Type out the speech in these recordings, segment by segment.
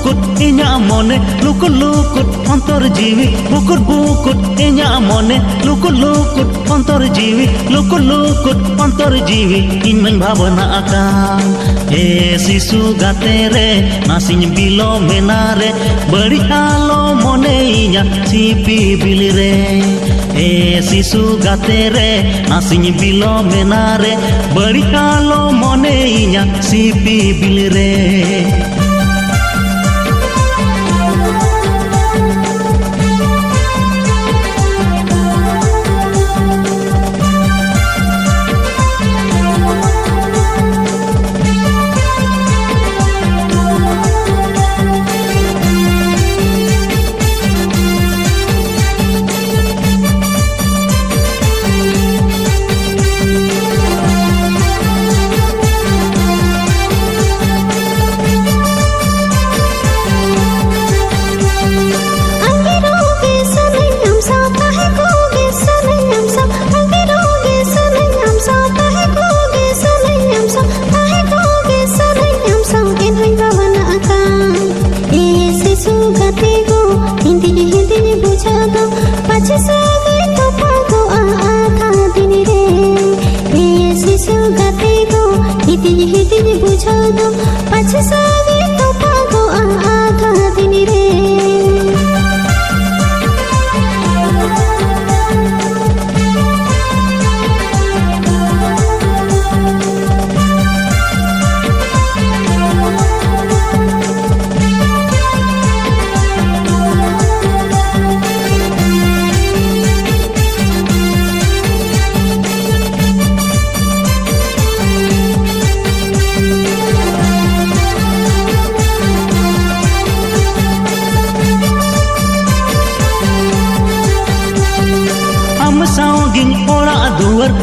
bukut inya mone lukut lukut ontor jiwi bukut bukut inya mone lukut lukut ontor jiwi lukut lukut ontor jiwi in bhavana akan sisu gatere nasinya bilo menare beri alo mone inya sipi bilire sisu gatere nasinya bilo menare beri alo mone inya sipi bilire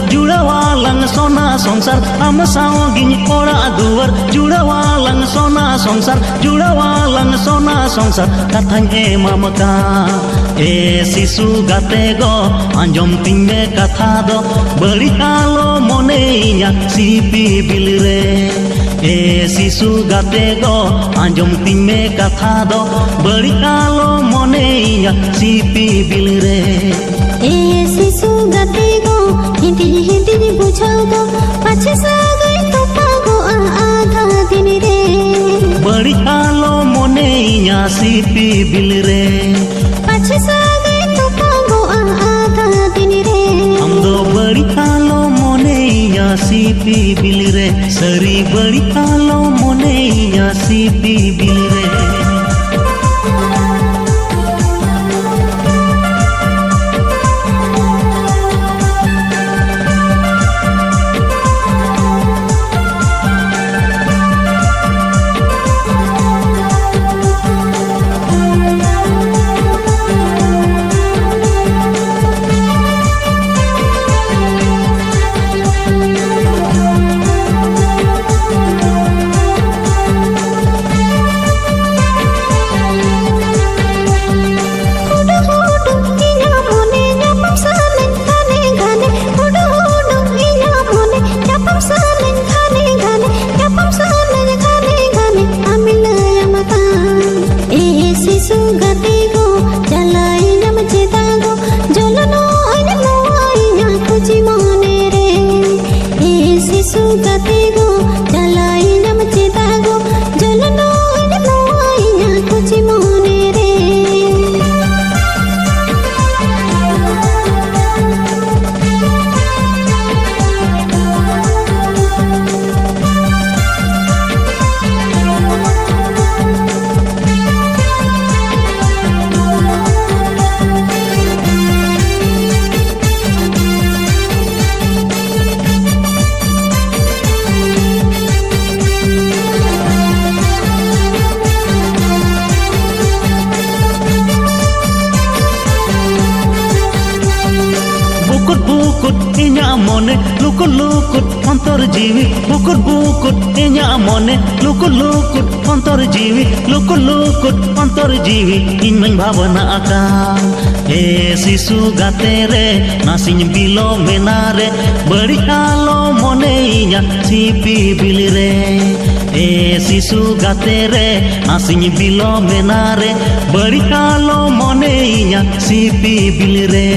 Judawalang sona sonsar ama saogin ora duar judawalang sona sonsar judawalang sona sonsar kathanye mamaka sisu gatego anjom tinge katha do bali alo moneinya sipi bilire sisu gatego anjom tinge katha do bali alo moneinya sipi bilire sisu gatego hindi hindi बुझाओ दो पाछे से गई तो पागो आधा दिन रे बड़ी आलो मोने इया सिपी बिल रे पाछे से गई तो पागो आधा दिन रे हम दो बड़ी आलो मोने इया सिपी बिल रे सरी बड़ी आलो मोने इया सिपी बिल रे mone lukut lukut ontor jiwi bukut bukut inya mone lukut lukut ontor jiwi lukut lukut ontor jiwi in bhavana akan sisu gatere nasinya bilo menare beri alo mone inya sipi bilire ए शिशु गाते रे आसिनी below मेना रे बड़ी कालो मने इया CP bill रे